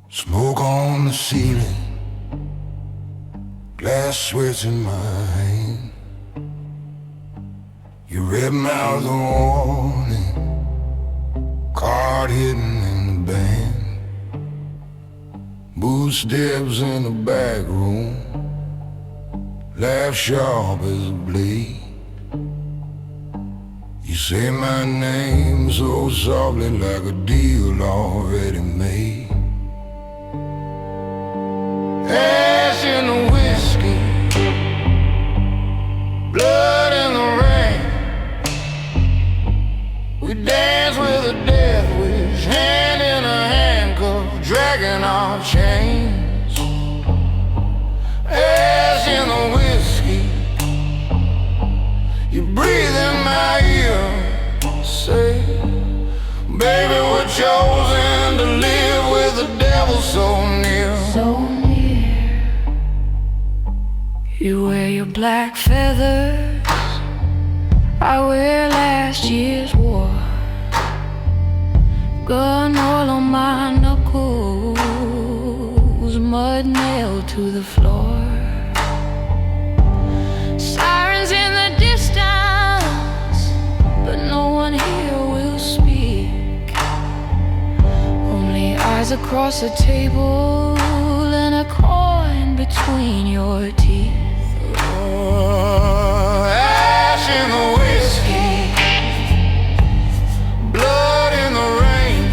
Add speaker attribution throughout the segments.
Speaker 1: Smoke on the ceiling, glass sweats in my hand. You red mouth the warning, card hidden in the band. Boot steps in the back room, laugh sharp as a blade. You say my name so softly like a deal already made. Ash in the whiskey, blood in the rain. We dance with a death wish, hand in a handcuff, dragging our chains. Ash in the whiskey, you breathe in my ear, say, baby, we're chosen to live with the devil so near.
Speaker 2: You wear your black feathers, I wear last year's war. Gun all on my knuckles, mud nailed to the floor. Sirens in the distance, but no one here will speak. Only eyes across the table and a coin between your teeth.
Speaker 1: Ash in the whiskey, blood in the rain.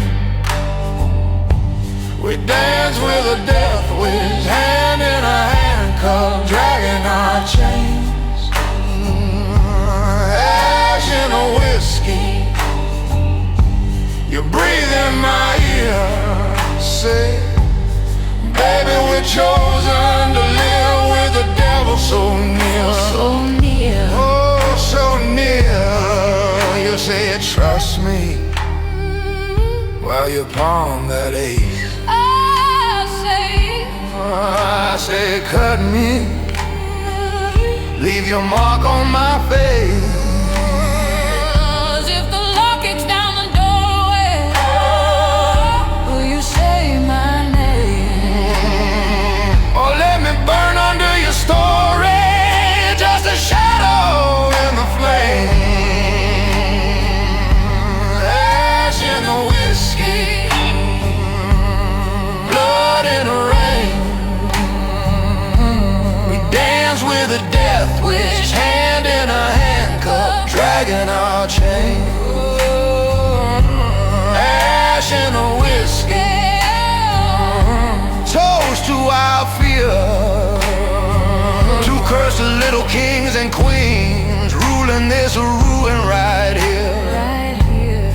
Speaker 1: We dance with a death wish, hand in a handcuff, dragging our chains. Ash in the whiskey, you breathe in my ear, say, baby, we're chosen to live with the devil so near.
Speaker 2: So near.
Speaker 1: Oh, so near. You say you trust me while you palm that ace. I say cut me, leave your mark on my face.
Speaker 2: If the law kicks down the doorway, will you say my name?
Speaker 1: Or let me burn under your story, just a shadow in the flame. Ash in the whiskey, blood in the rain. We dance with a death wish, hand in a handcuff, dragging our chain. Ash in the whiskey, toast to our fear, to curse the little kings and queens ruling this ruin right here.
Speaker 2: Right here.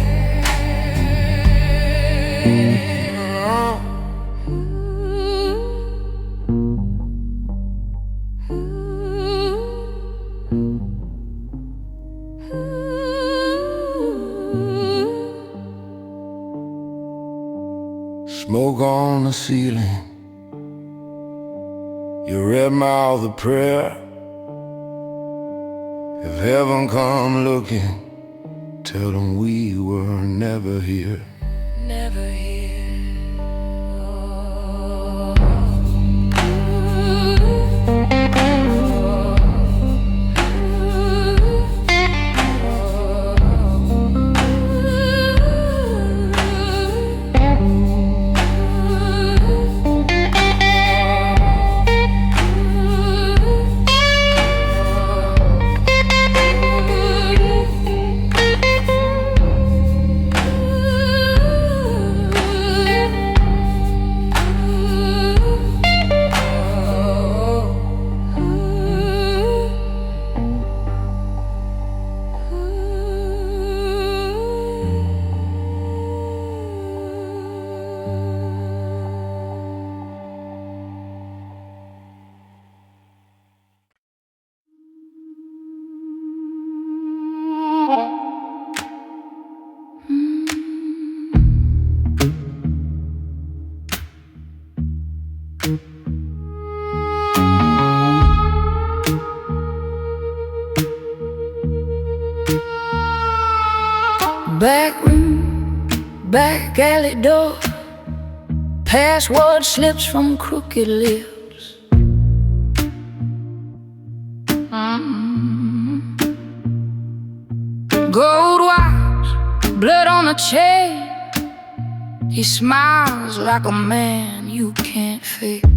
Speaker 1: Smoke on the ceiling, your red mouth a prayer. If heaven come looking, tell them we were never here.
Speaker 2: Never here. Back room, back alley door, Password slips from crooked lips. Gold watch, blood on a chain. He smiles like a man you can't fix.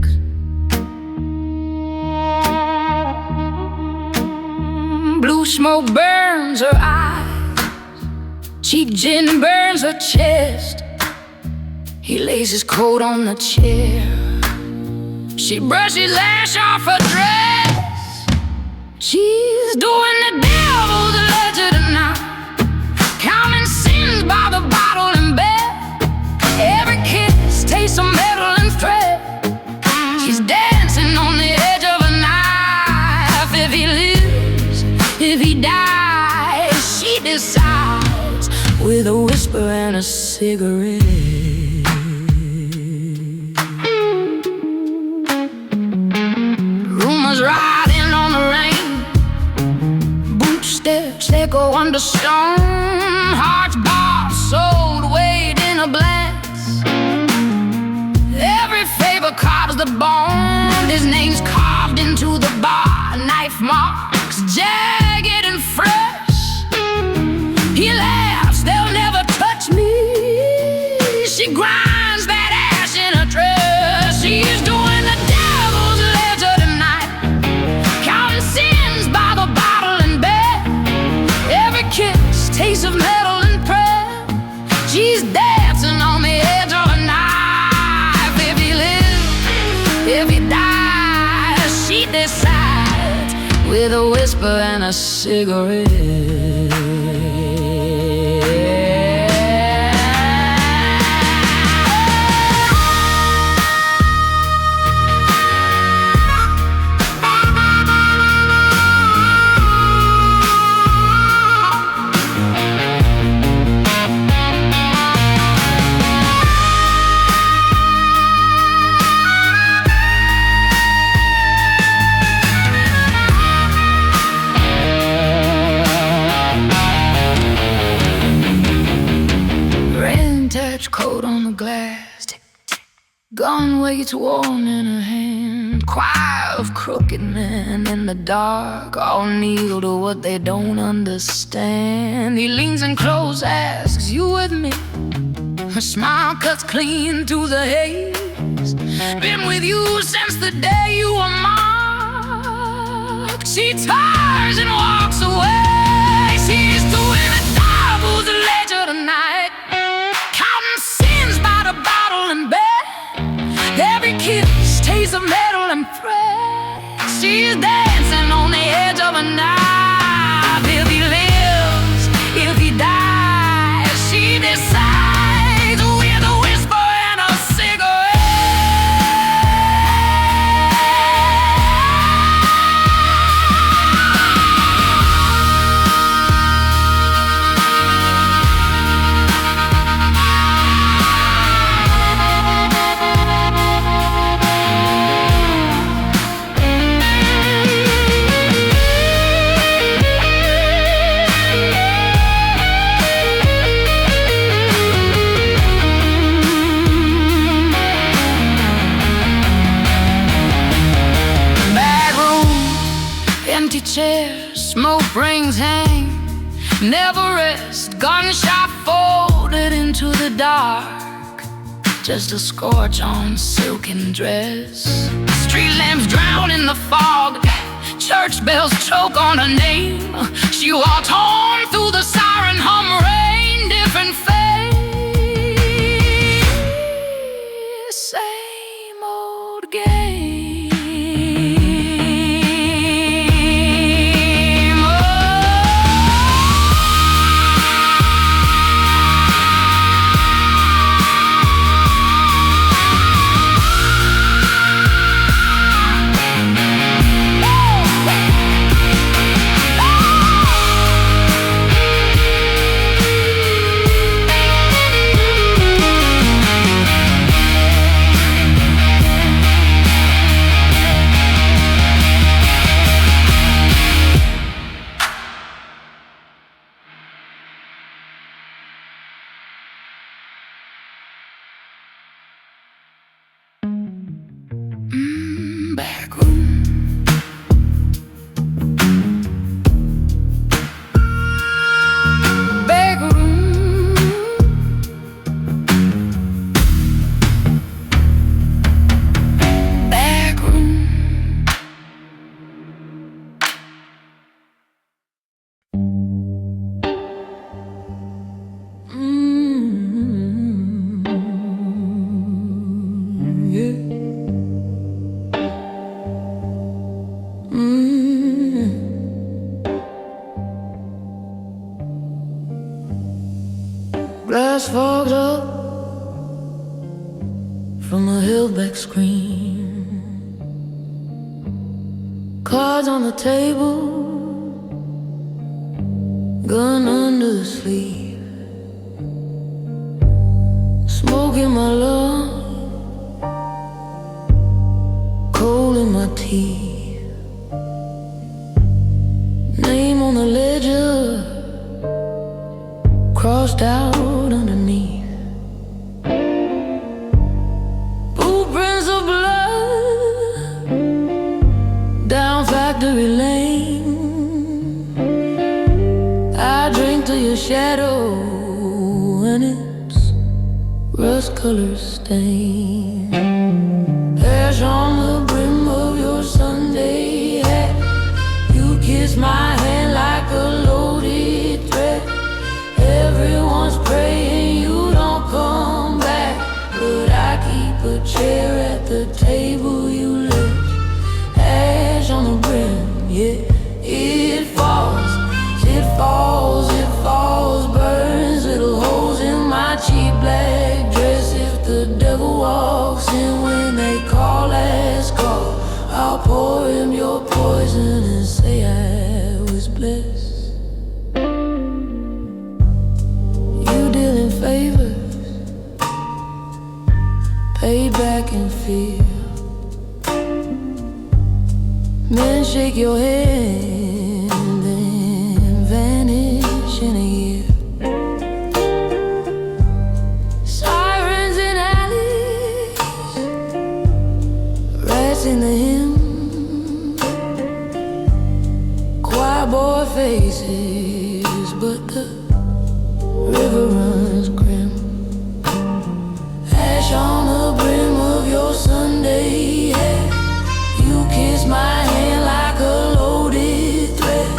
Speaker 2: Blue smoke burns her eyes, cheap gin burns her chest. He lays his coat on the chair. She brushes ash off her dress. She's doing the devil's ledger tonight, counting sins by the bottle in bed. Every kiss tastes of metal and thread. She's dancing on the edge of a knife. If he lives, if he dies, she decides with a whisper and a cigarette. Rumors riding on the rain, boot steps echo under stone. Hearts bought, sold, weighed in a glance. Every favor carves the bone. His name's carved into the bar, knife marks, jagged and fresh. He laughs, they'll never touch me. She grinds that ash in her dress. She's doing the devil's ledger tonight, counting sins by the bottle in bed. Every kiss tastes of metal and prayer. She's dancing on the edge of a knife. If he lives, if he dies, she decides with a whisper and a cigarette. Coat on the glass, gun weights worn in her hand. Choir of crooked men in the dark, all kneel to what they don't understand. He leans in close, asks, you with me? Her smile cuts clean through the haze. Been with you since the day you were marked. She tires and walks away. She's doing a devil's ledger tonight, bottle in bed. Every kiss tastes of metal and thread. She's dancing on the edge of a knife. If he lives, if he dies, she decides with a whisper and a cigarette. Chairs, smoke rings hang, never rest. Gunshot folded into the dark, just a scorch on silken dress. Street lamps drown in the fog, church bells choke on her name. She walked home through the siren hum rain, different face, same old game. back room. Back room. Back room. Glass fogged up from a held-back screen. Cards on the table, gun under the sleeve. Smoke in my lungs, cold in my teeth. Name on the ledger, crossed out underneath. Blueprints of blood down factory lane. I drink to your shadow and its rust color stain. Ash on the brim of your Sunday hat. You kiss my hand like a loaded threat. Everyone's praying you don't come back, but I keep a chair at the table you left. Ash on the brim, yeah, it falls, it falls, it falls, burns little holes in my cheap black dress. If the devil walks in when they call last call, I'll pour him your poison and say I was blessed. Favors paid back in fear. Men shake your hand and vanish in a year. Sirens in alleys, rats in the hymn. Choir boy faces, but the river runs grim. Ash on the brim of your Sunday hat. You kiss my hand like a loaded threat.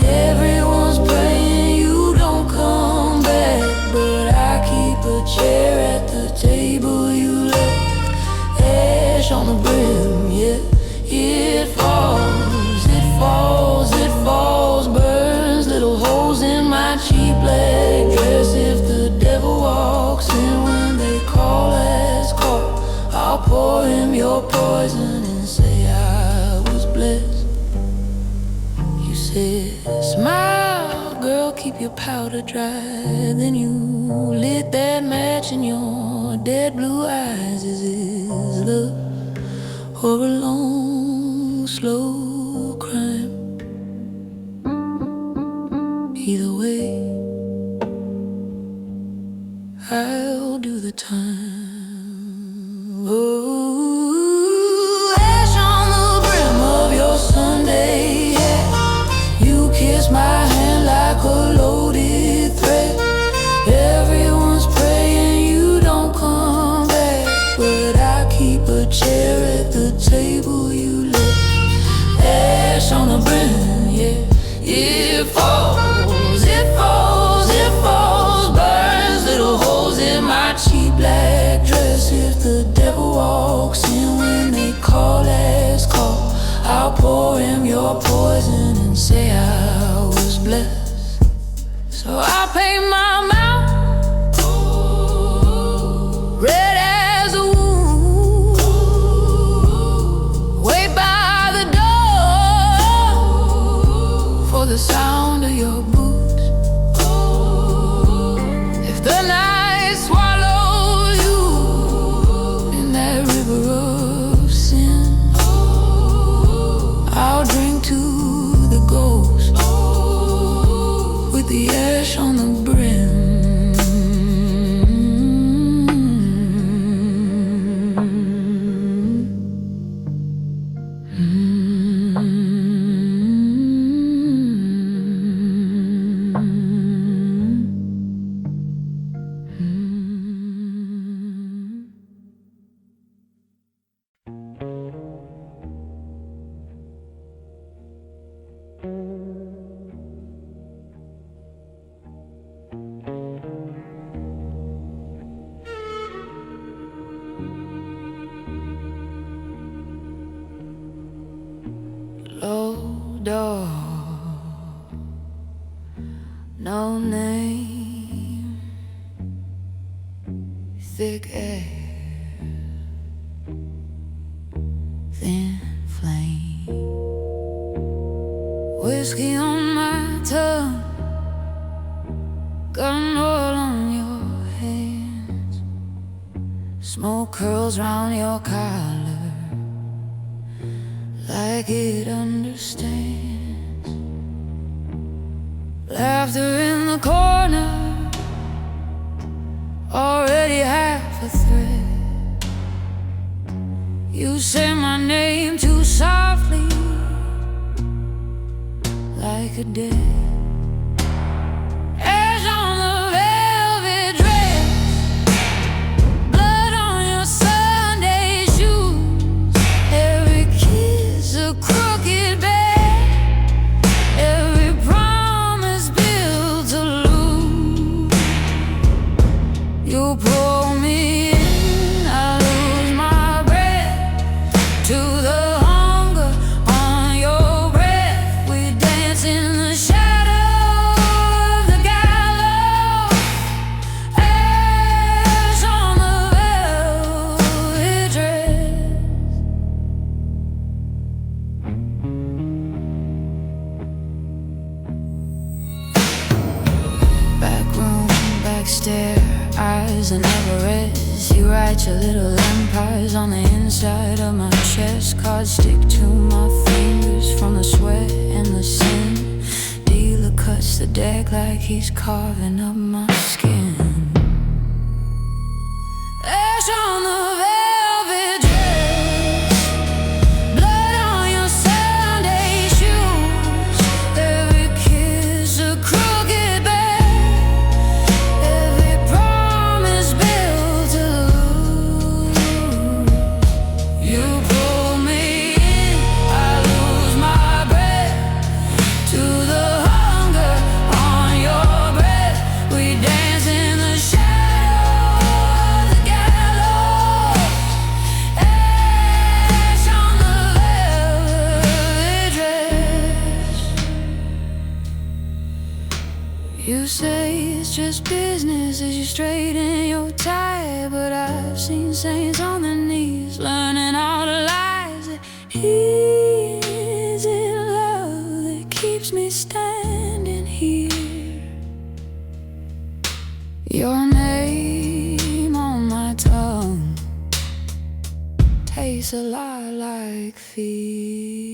Speaker 2: Everyone's praying you don't come back, but I keep a chair at the table you left. Ash on the brim, yeah, it falls, it falls, it falls, burns little holes in my cheap black dress. If the devil walks in when they call last call, I'll pour him your poison and say I was blessed. You said, smile, girl, keep your powder dry. Then you lit that match in your dead blue eyes. Is it love or a long, slow crime? Either way, I'll do the time. Oh, ash on the brim of your Sunday hat. You kiss my hand like a loaded threat. Everyone's praying you don't come back, but I keep a chair at the table you left. Ash on the brim, yeah, it falls, it falls, it falls, burns little holes in my cheap black dress. If the devil walks in when they call last call, I'll pour him your poison and say I was blessed. So I paint my mouth red as a wound, wait by the door for the sound of your boots. If the night swallows you in that river of sin, I'll drink to the ghost with the ash on the brim. door. No name, thick air, thin flame, whiskey on my tongue, gun oil on your hands, smoke curls round your collar like it understands. Laughter in the corner, already half a thread. You say my name too softly, like a dead. Ash on the velvet dress, blood on your Sunday shoes. Every kiss a crooked bed. You pull me in, I lose my breath. To the hunger on your breath, we dance in the shadow of the gallows. Ash on the velvet dress. Back room, backstairs, eyes that never rest. You write your little empires on the inside of my chest. Cards stick to my fingers from the sweat and the sin. Dealer cuts the deck like he's carving up my skin. Ash on the velvet dress, blood on your Sunday shoes. Every kiss a crooked bed. You say it's just business as you straighten your tie, but I've seen saints on their knees learning all the lies. Is it love that keeps me standing here? Your name on my tongue tastes a lot like fear.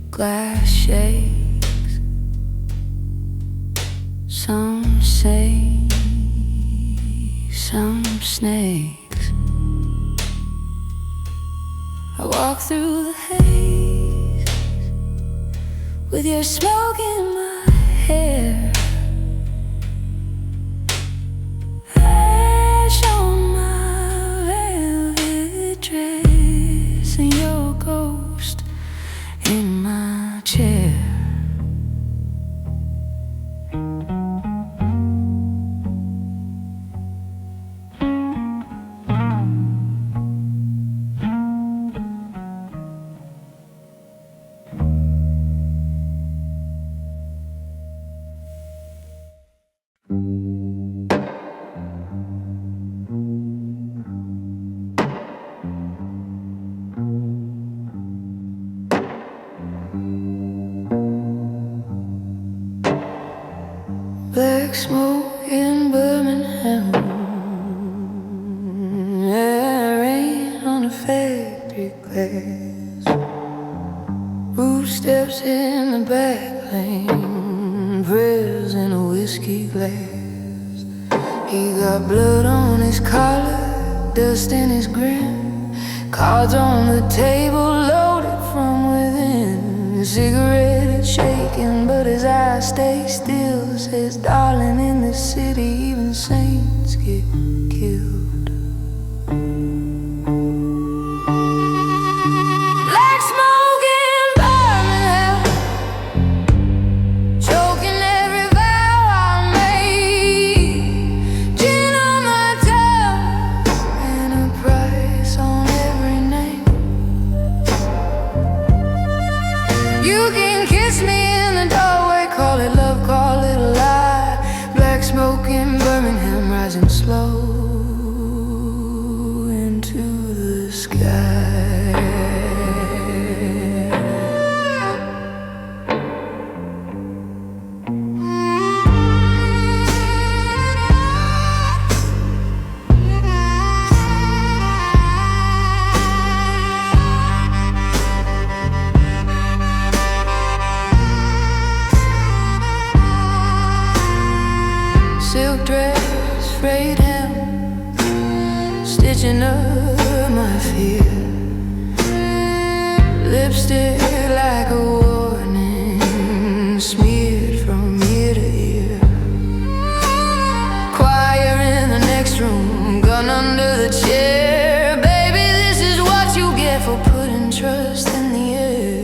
Speaker 2: Glass shakes. Some say, some snakes. I walk through the haze with your smoke in my hair. Ash on my velvet dress and your ghost in my chair. Black smoke in Birmingham, rain on a factory glass, roof steps in the back lane, prayers in a whiskey glass. He got blood on his collar, dust in his grin, cards on the table loaded from within. Cigarette is shaking, but his eyes stay still. Says, darling, in this city even saints get killed. Black smoke in Birmingham, choking every vow I made. Gin on my tongue and a price on every name. You can kiss me in the doorway, call it love, call it a lie. Black smoke in Birmingham, rising slow into the sky. Silk dress, frayed hem, stitching up my fear. Lipstick like a warning, smeared from ear to ear. Choir in the next room, gun under the chair. Baby, this is what you get for putting trust in the air.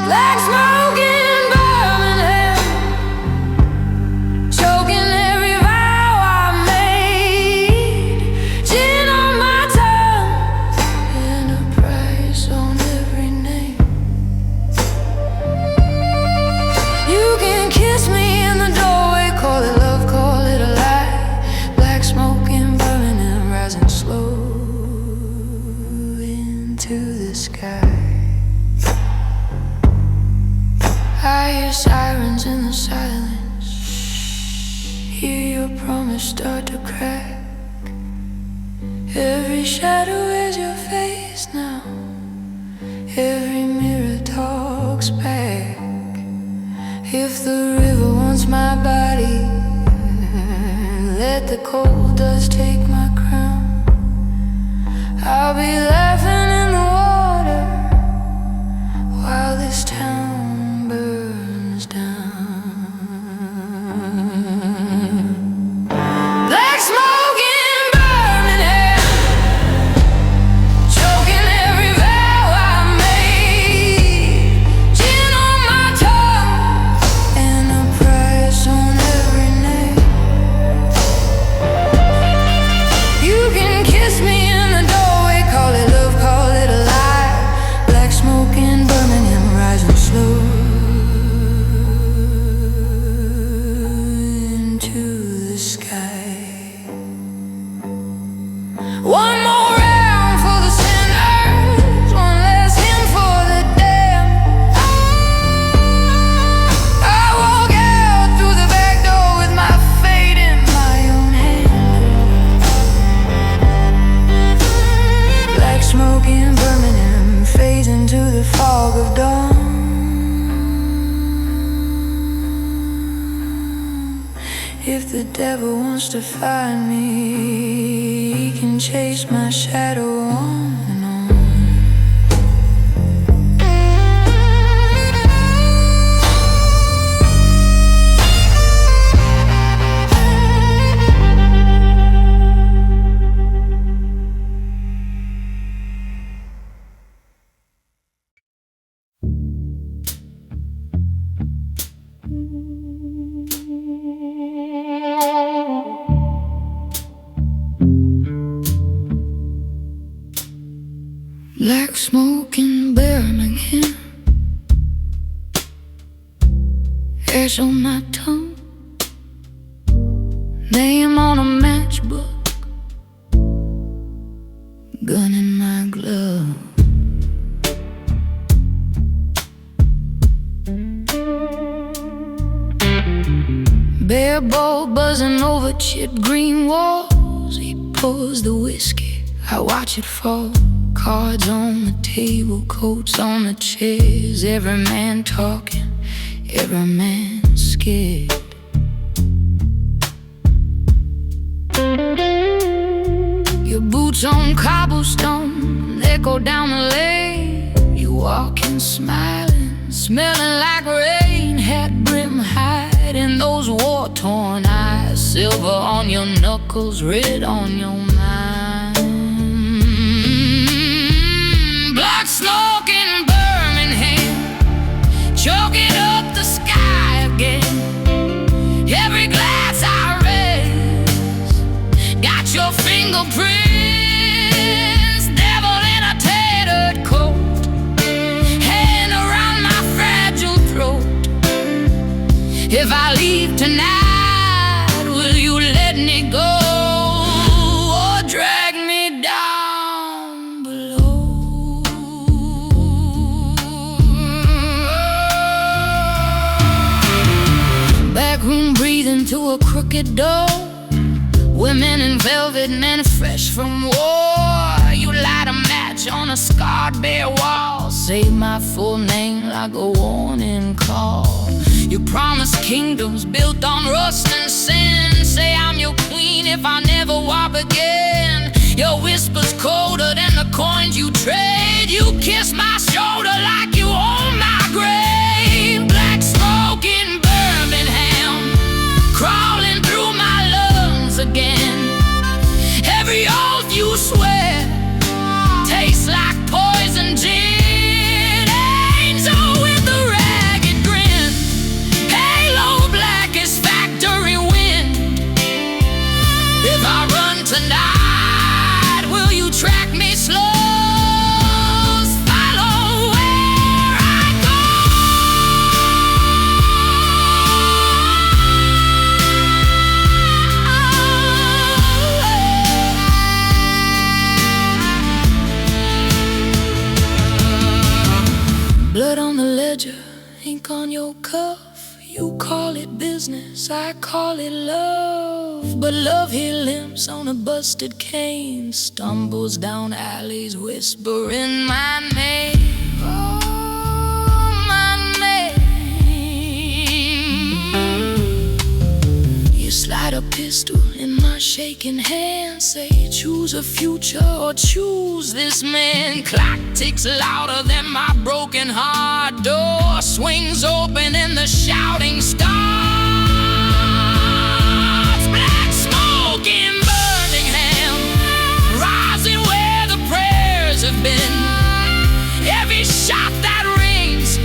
Speaker 2: Black smoke in sirens in the silence, hear your promise start to crack. Every shadow is your face now, every mirror talks back. If the river wants my body, let the cold dust take my crown. I'll be laughing in the water while this town burns down. Black smoke in Birmingham, choking every vow I made. Gin on my tongue and a price on every name. You can kiss me in the doorway, call it love, call it a lie. Black smoke in Birmingham, rising slow into the sky. One more round for the sinners, one last hymn for the damned. I walk out through the back door with my fate in my own hand. Black smoke in Birmingham fades into the fog of dawn. If the devil wants to find me, he can chase my shadow on and on. Black smoke in Birmingham, ash on my tongue, name on a matchbook, gun in my glove. Bear bowl buzzing over chipped green walls. He pours the whiskey, I watch it fall. Cards on the table, coats on the chairs. Every man talking, every man scared. Your boots on cobblestone, they go down the lane. You walking, smiling, smelling like rain. Hat brim hiding those war-torn eyes. Silver on your knuckles, red on your mind. Blood smoke in Birmingham, choking up the sky again. Every glass I raise got your fingerprints. Devil in a tattered coat, hand around my fragile throat. If I leave tonight, will you let me go or drag me down below? Backroom breathing through a crooked door. Women in velvet, men fresh from war. You light a match on a scarred bare wall. Say my full name like a warning call. You promise kingdoms built on rust and sin. Say I'm your queen if I never warp again. Your whispers colder than the coins you trade. You kiss my shoulder like you own my grave. Black smoke in Birmingham, crawling through my lungs again. Every oath you swear tastes like poison gin. Angel with a ragged grin, halo black as factory wind. If I run tonight, will you track me slow? Follow where I go. Blood on the ledger, ink on your cuff. You call it business, I call it love. But love here limps on a busted cane, stumbles down alleys whispering my name. Oh, my name. You slide a pistol in my shaking hand. Say choose a future or choose this man. Clock ticks louder than my broken heart. Door swings open and the shouting starts. Black smoke in Birmingham, rising where the prayers have been. Every shot that rings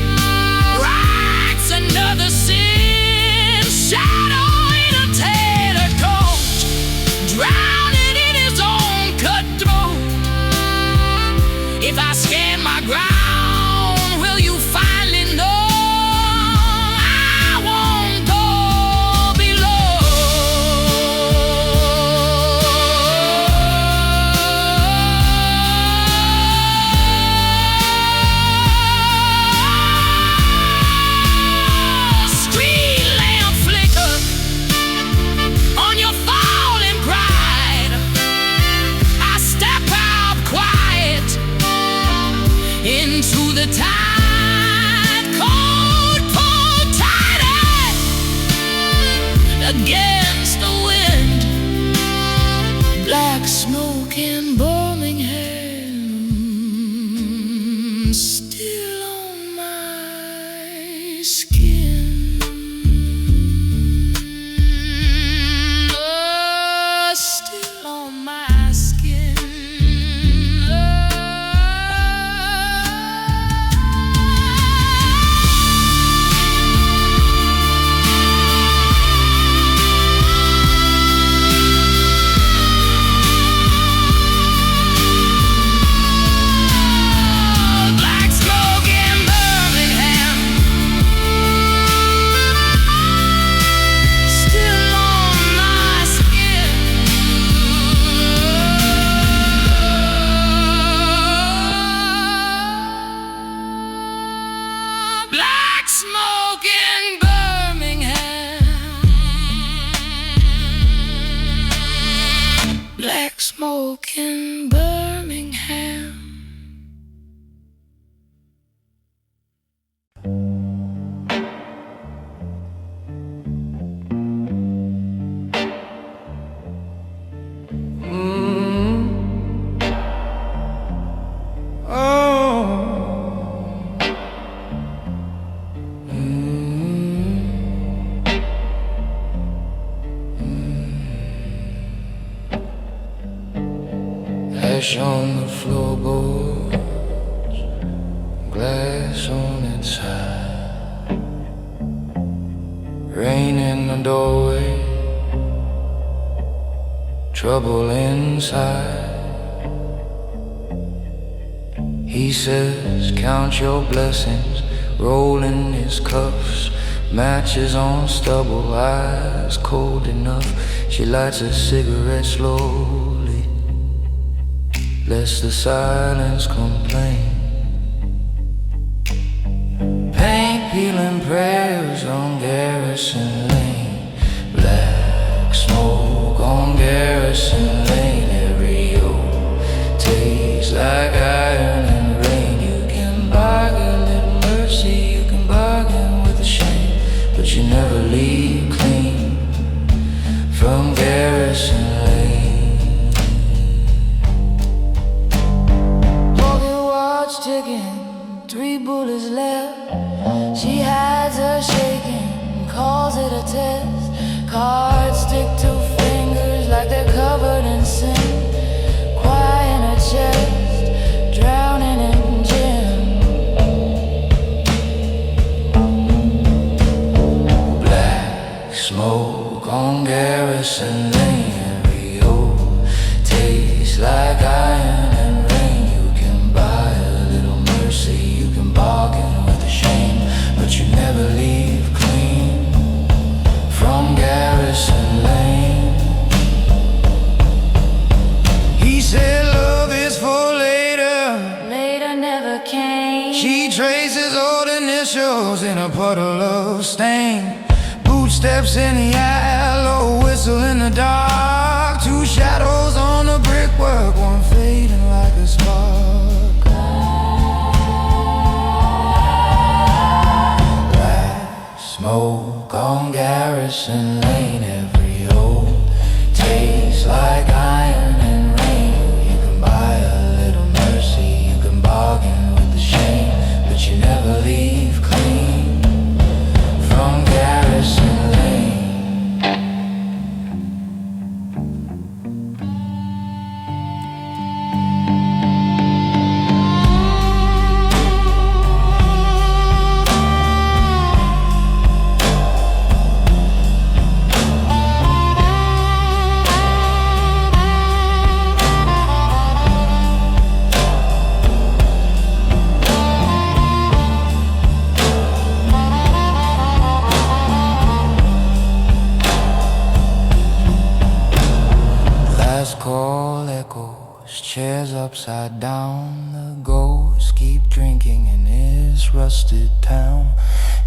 Speaker 2: writes another sin. Shadow in a tattered coat, drowning in his own cut throat. If I scan my ground, will you finally know I won't go? spoke in Birmingham.
Speaker 1: Ash on the floorboards, glass on its side. Rain in the doorway, trouble inside. He says, count your blessings, rolling his cuffs. Matches on stubble, eyes cold enough. She lights a cigarette slowly, lets the silence complain. Paint peeling prayers on Garrison Lane. Black smoke on Garrison Lane. Every old tastes like iron and rain. You can bargain with mercy, you can bargain with the shame, but you never leave clean from Garrison Lane. Ticking, 3 bullets left. She hides her shaking, calls it a test. Cards stick to fingers like they're covered in sin. Quiet in her chest, drowning in gin. Black smoke on Garrison Lane. Every old tastes like iron. Bargain with the shame, but you never leave clean from Garrison Lane. He said love is for later, later never came. She traces old initials in a puddle of stain. Bootsteps in the yellow, whistle in the dark. 2 shadows on the brickwork, one fading like a spark. Smoke on Garrison Lane. Every old tastes like iron and rain. You can buy a little mercy, you can bargain with the shame, but you never leave clean from Garrison Lane. Call echoes, chairs upside down. The ghosts keep drinking in this rusted town.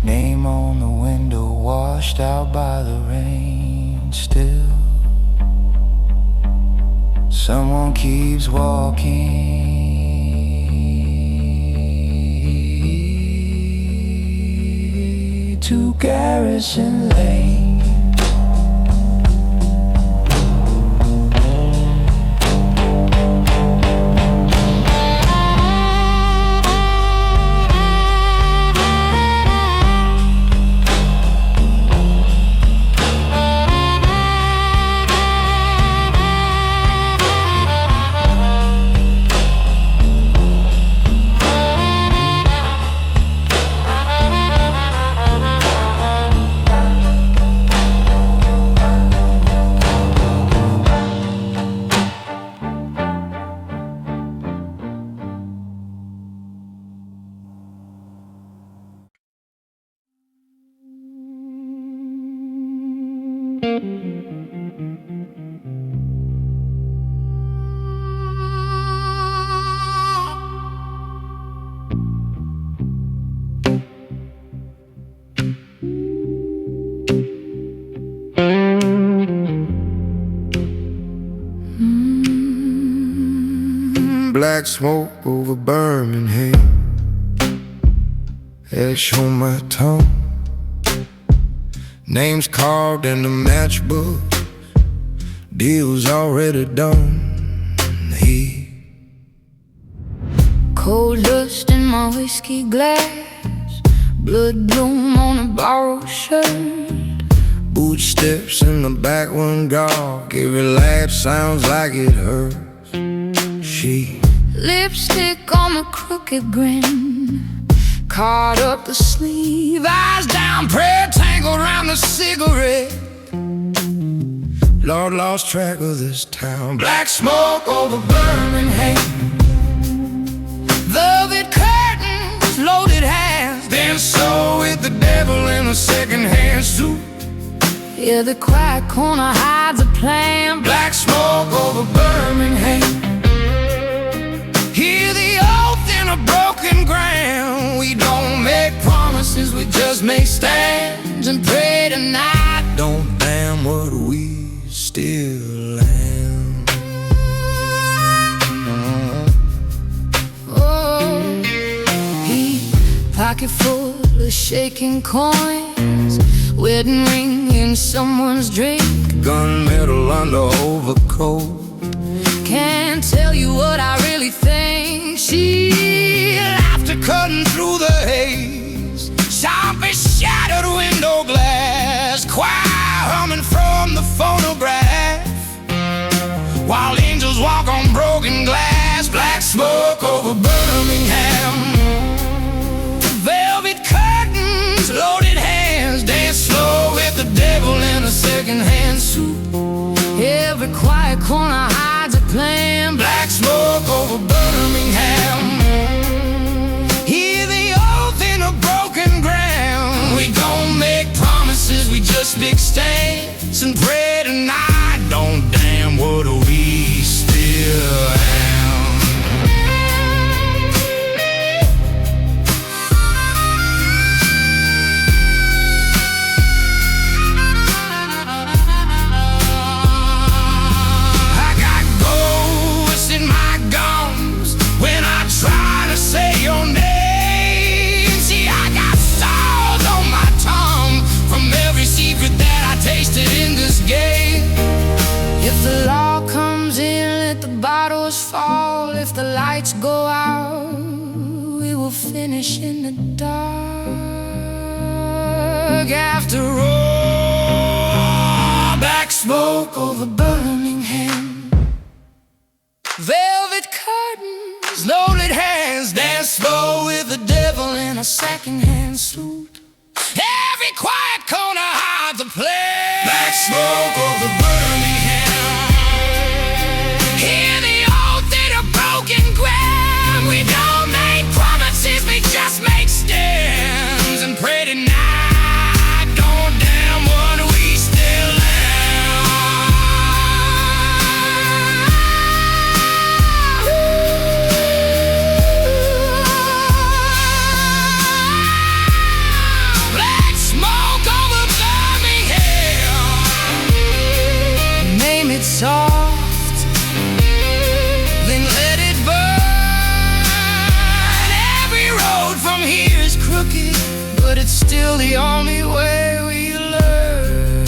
Speaker 1: Name on the window, washed out by the rain. Still, someone keeps walking to Garrison Lane. black smoke over Birmingham. Ash on my tongue, names carved in the matchbook, deals already done. He
Speaker 2: cold dust in my whiskey glass, blood bloom on a borrowed shirt.
Speaker 1: Boot steps in the back one dark, every laugh sounds like it hurts. She
Speaker 2: lipstick on a crooked grin, caught up the sleeve, eyes down, prayer tangled around the cigarette.
Speaker 1: Lord, lost track of this town. Black smoke over Birmingham,
Speaker 2: velvet curtains, loaded hands,
Speaker 1: dance slow with the devil in a second-hand suit.
Speaker 2: Yeah, the quiet corner hides a plan.
Speaker 1: Black smoke over Birmingham,
Speaker 2: hear the oath in a broken ground.
Speaker 1: we don't make promises, we just make stands and pray tonight. Don't damn what we still am.
Speaker 2: Oh, he pocket full of shaking coins, wedding ring in someone's drink,
Speaker 1: Gunmetal under overcoat.
Speaker 2: Can't tell you what I really think.
Speaker 1: She laughter cutting through the haze, sharply shattered window glass, choir humming from the phonograph, while angels walk on broken glass. Black smoke over Birmingham,
Speaker 2: Velvet curtains, loaded hands,
Speaker 1: dance slow with the devil in a second-hand suit.
Speaker 2: every quiet corner hides a plan.
Speaker 1: Black smoke over Birmingham,
Speaker 2: Hear the oath in a broken ground.
Speaker 1: we don't make promises, we just big stands and pray tonight. Don't damn what we still am. I got ghosts in my gums when I try to say your name. See, I got salt on my tongue from every secret that I tasted in this game.
Speaker 2: If the law comes in, let the bottles fall. If the lights go out, we will finish in the dark.
Speaker 1: After all, black smoke over Birmingham,
Speaker 2: Velvet curtains,
Speaker 1: loaded hands, dance slow with the devil in a second-hand suit. Every quiet corner hides a plan. Black smoke over Birmingham,
Speaker 2: hear the oath in a broken ground.
Speaker 1: we don't make promises, we just make stands and pray tonight. Don't damn what we still am. Black smoke over Birmingham,
Speaker 2: Name it soft,
Speaker 1: then let it burn. Every road from here is crooked, but it's still the only way we learn.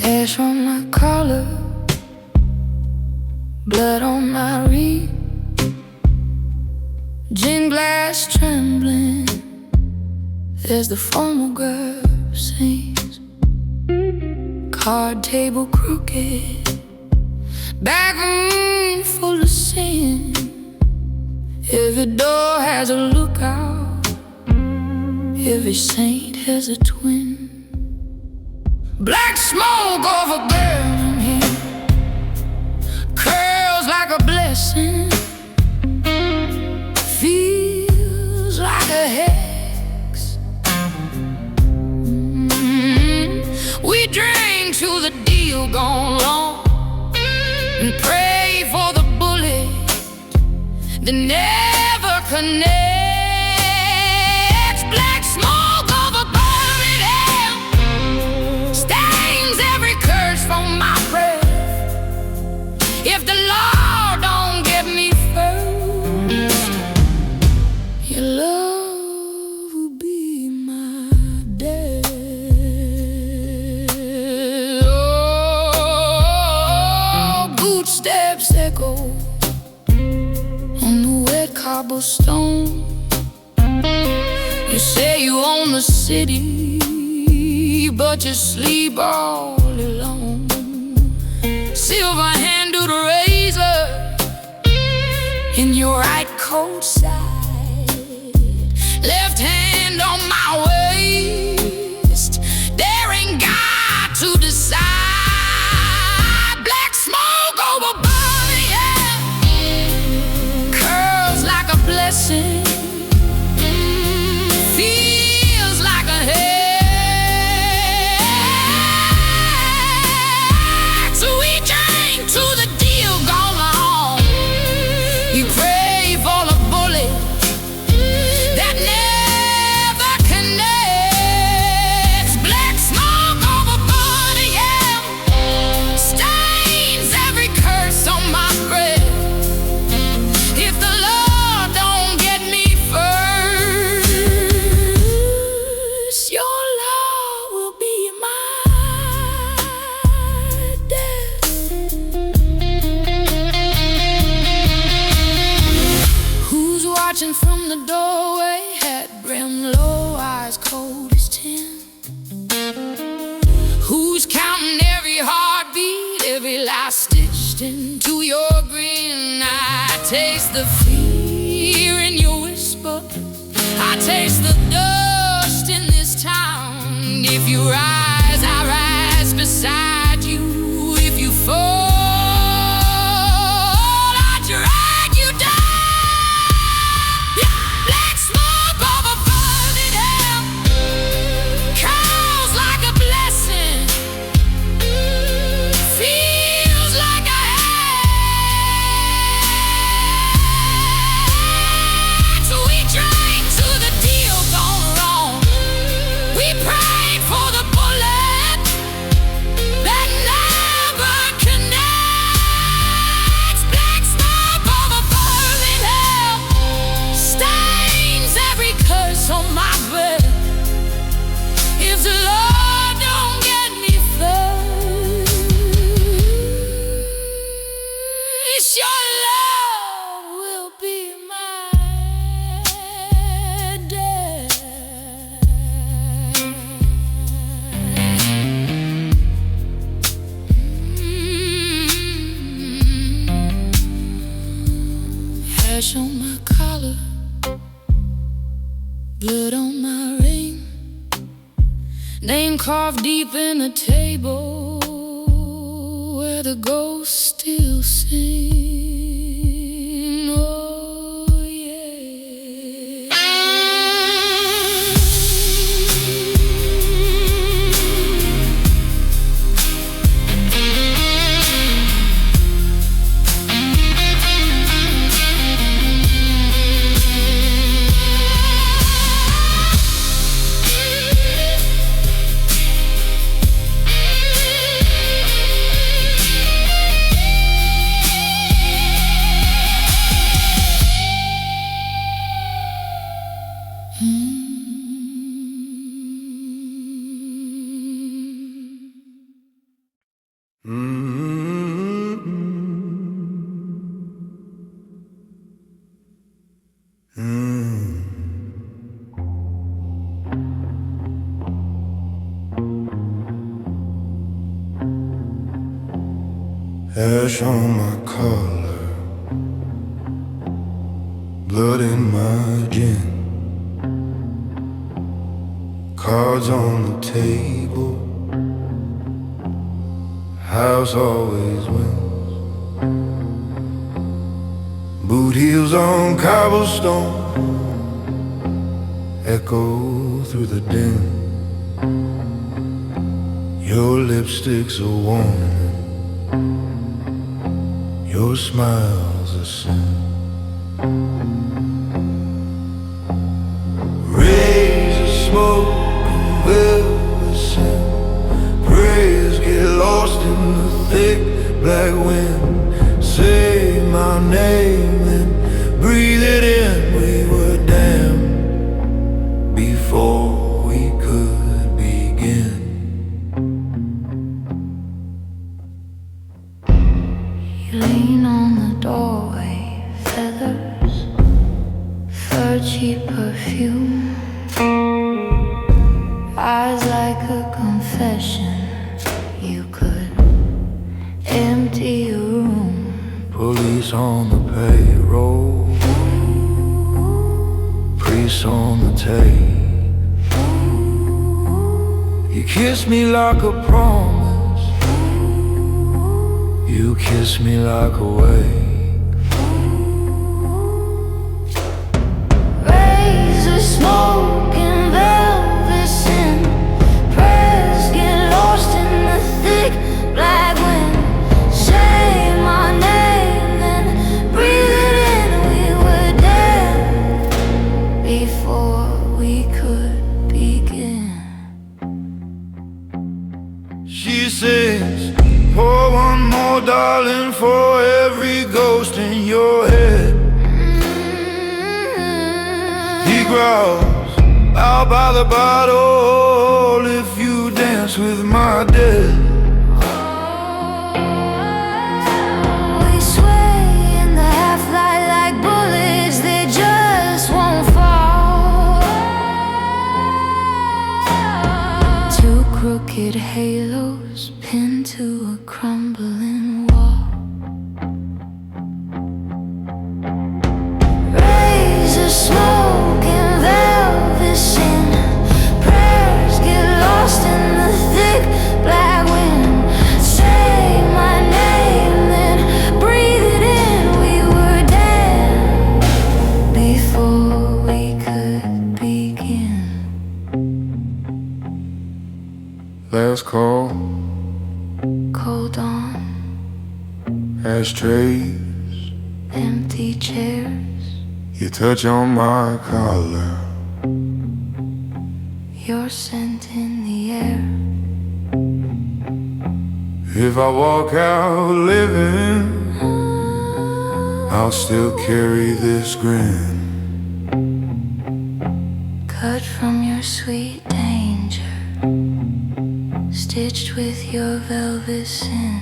Speaker 2: ash on my collar, blood on my reed, gin glass trembling as the phonograph sings. Card table crooked, back room full of sin. Every door has a lookout, Every saint has a twin. Black smoke over Birmingham curls like a blessing, feels like a hex. We drink to the deal gone wrong and pray for the bullet that never connects. Black smoke over Birmingham stains every curse from my breath. If the Lord don't get me first, your love will be my death. Oh, boot steps echo on the wet cobblestone. You say you own the city, but you sleep all alone. Silver-handled razor in your right coat side, left hand on my waist, daring God to decide. Black smoke over Birmingham curls like a blessing, feels like a hex. So we drink to the deal gone wrong. You pray for a bullet that never connects. Black smoke over Birmingham stains every curse on my breath. If the Lord don't get me first, your love will be my death. Who's watching from the doorway? Hat brim low, eyes cold as tin. Who's counting every heartbeat, every last stitched into your grin? I taste the fear in your whisper, I taste the dust in this town. If you rise, I rise beside you. If you fall, I drag you down. Yeah. Black smoke over Birmingham curls like a blessing, feels like a hex. We drink to the deal gone wrong. We prayed for the bullet that never connects. Black smoke over Birmingham stains every curse on my breath. If the Lord don't get me first, your love will be my death. Hash on my collar, blood on my ring, name carved deep in the table where the ghosts still sing. Oh yeah.
Speaker 1: Ash on my collar, blood in my gin, cards on the table, house always wins. Boot heels on cobblestone echo through the din. Your lipstick's a warning, your smile's a sin. Rays of smoke and velvet sin. Prayers get lost in the thick black wind. Say my name and breathe it in. We were damned before we could begin.
Speaker 2: You lean on the doorway, feathers, fur, cheap perfume. Eyes like a confession. You could empty a room.
Speaker 1: Police on the payroll, priests on the tape. You kiss me like a promise, you kiss me like a wave.
Speaker 2: Rays of smoke and velvet sin. Prayers get lost in the thick black wind. Say my name, then breathe it in. We were dead before we could begin.
Speaker 1: She sings, pour one more darling for every ghost in your head. He growls, out by the bottle if you dance with my dead.
Speaker 2: We sway in the half-light like bullets, they just won't fall. Two crooked halos pinned to a crumbling wall. Rays of smoke and velvet sin. Prayers get lost in the thick black wind. Say my name, then breathe it in. We were dead before we could begin.
Speaker 1: Last call,
Speaker 2: Cold dawn,
Speaker 1: ashtrays,
Speaker 2: empty chairs.
Speaker 1: you touch on my collar.
Speaker 2: Your scent in the air.
Speaker 1: If I walk out living, I'll still carry this grin.
Speaker 2: Cut from your sweet danger, stitched with your velvet sin.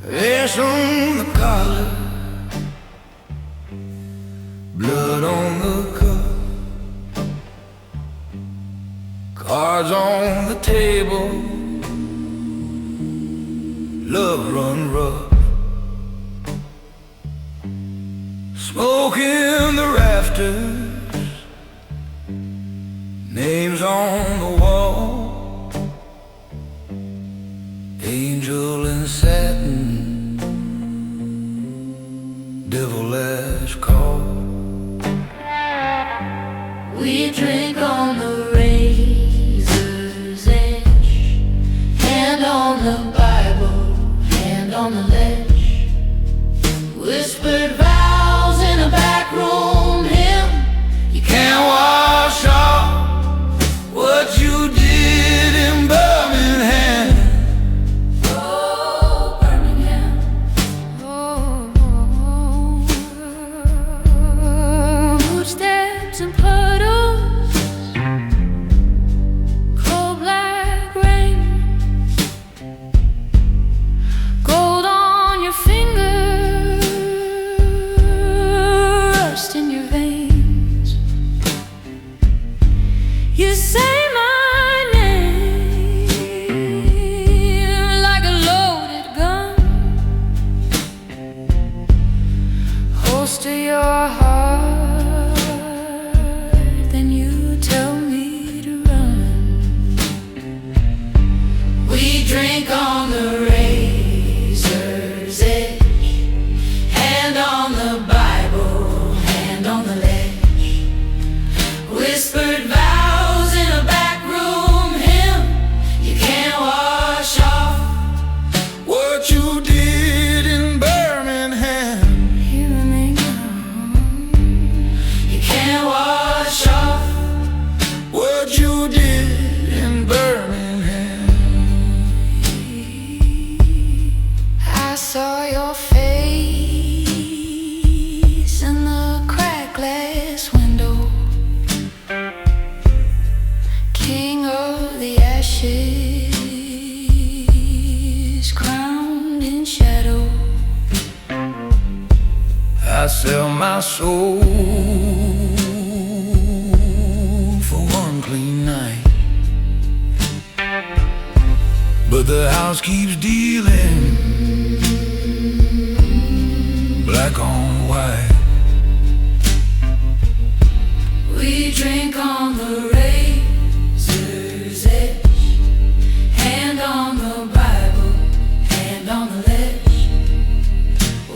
Speaker 1: Ash on the collar, blood on the cup, cards on the table, love run rough, smoke in the rafters, names on the wall, angel in satin, devilish call.
Speaker 2: We drink on the razor's edge, hand on the Bible, hand on the ledge. Whispered vows in a back room hymn.
Speaker 1: You can't wash off what you did in Birmingham.
Speaker 2: Oh, Birmingham. footprints and puddles, cold black rain, gold on your finger, rust in your veins. You say my name like a loaded gun, close to your heart, then you tell me to run. We drink on the razor's edge, hand on the Bible, hand on the ledge, whispered vows in a back room hymn. You can't wash off
Speaker 1: What you did in Birmingham.
Speaker 2: you can't wash off.
Speaker 1: What you did in Birmingham.
Speaker 2: I saw your face in the cracked glass window, king of the ashes, crowned in shadow.
Speaker 1: I sell my soul for one clean night, but the house keeps dealing black on white.
Speaker 2: We drink on the razor's edge, hand on the Bible, hand on the ledge,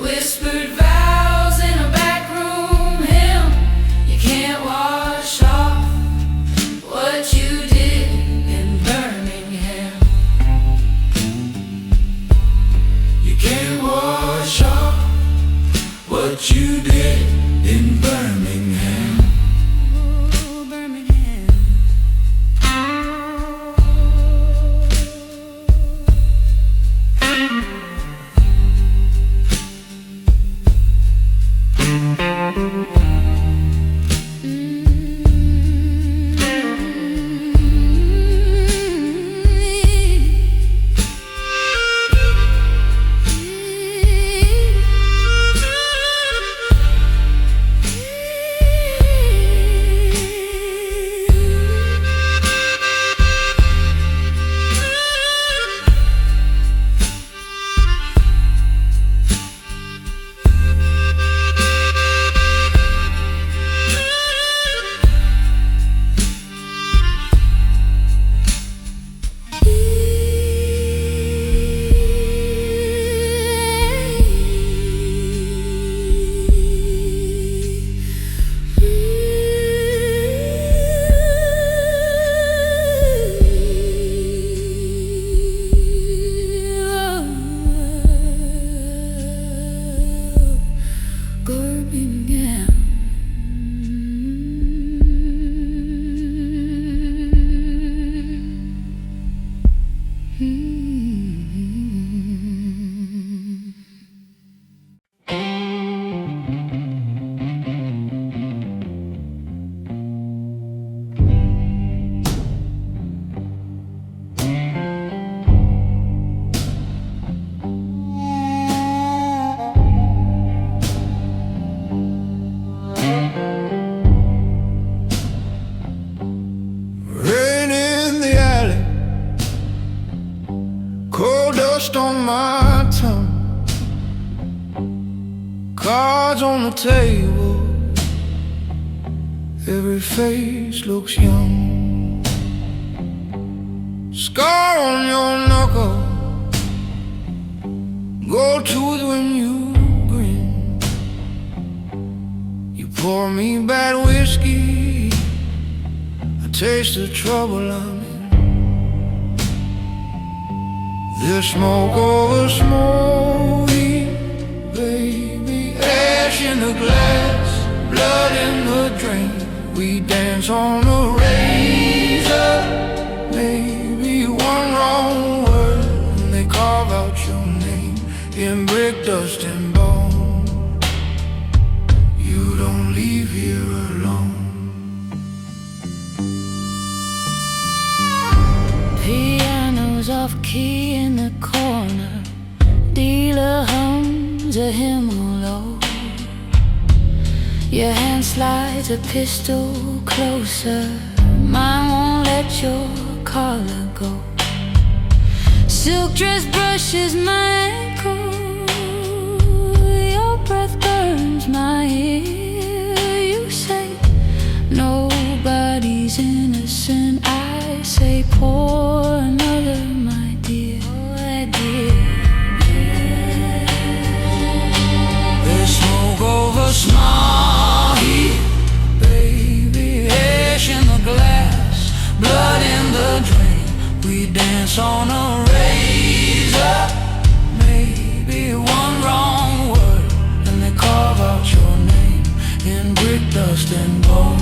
Speaker 2: whispered vows in a back room hymn. You can't wash off what you did in Birmingham.
Speaker 1: You can't wash off what you did in Birmingham.
Speaker 2: Oh, Birmingham.
Speaker 1: Rain in the alley, cold dust on my tongue, cards on the table, every face looks young. Scar on your knuckle, gold tooth when you grin. You pour me bad whiskey, I taste the trouble I'm in. There's smoke over smoky, baby, ash in the glass, blood in the drain. We dance on a razor, maybe one wrong word, and they carve out your name in brick, dust and bone. You don't leave here alone.
Speaker 2: key in the corner. Dealer hums a hymn low. Your hand slides a pistol closer. Mine won't let your collar go. Silk dress brushes my ankle. Your breath burns my ear. You say nobody's innocent. I say pour another, my dear. Oh, dear.
Speaker 1: There's smoke over small heat, baby, ash in the glass, blood in the drain. We dance on a razor, maybe one wrong word, and they carve out your name in brick, dust, and bone.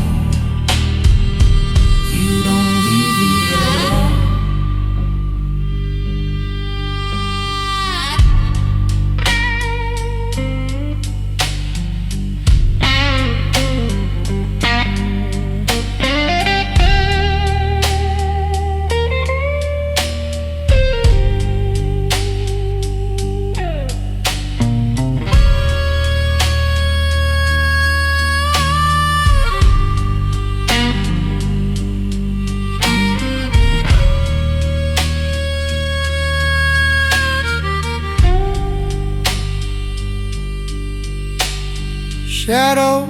Speaker 1: You don't leave me alone. Shadow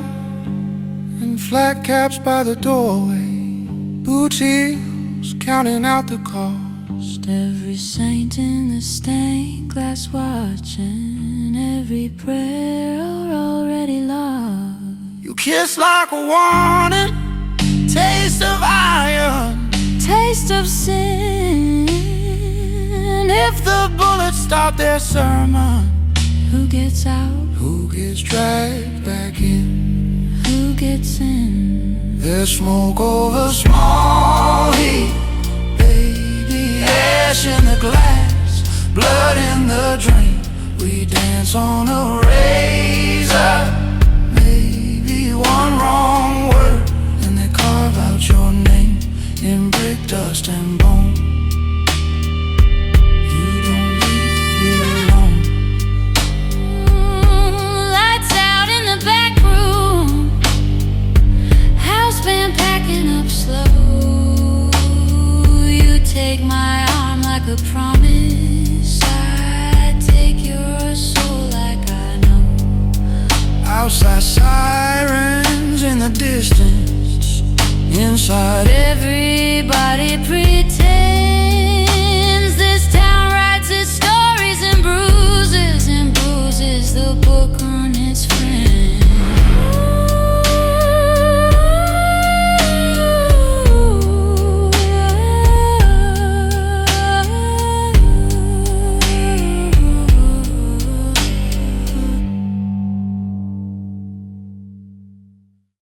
Speaker 1: and flat caps by the doorway, boots heels counting out the cost.
Speaker 2: Every saint in the stained glass watching, every prayer already lost.
Speaker 1: You kiss like a warning, taste of iron,
Speaker 2: Taste of sin.
Speaker 1: if the bullets stop their sermon.
Speaker 2: Who gets out?
Speaker 1: Who gets dragged back in?
Speaker 2: Who gets in?
Speaker 1: There's smoke over small heat, baby, ash in the glass, blood in the drain. We dance on a razor, maybe one wrong word, and they carve out your name in brick, dust, and bone. You don't leave me alone.
Speaker 2: Lights out in the back room. House band packing up slow. You take my arm like a promise. I take your soul like I know.
Speaker 1: Outside sirens in the distance,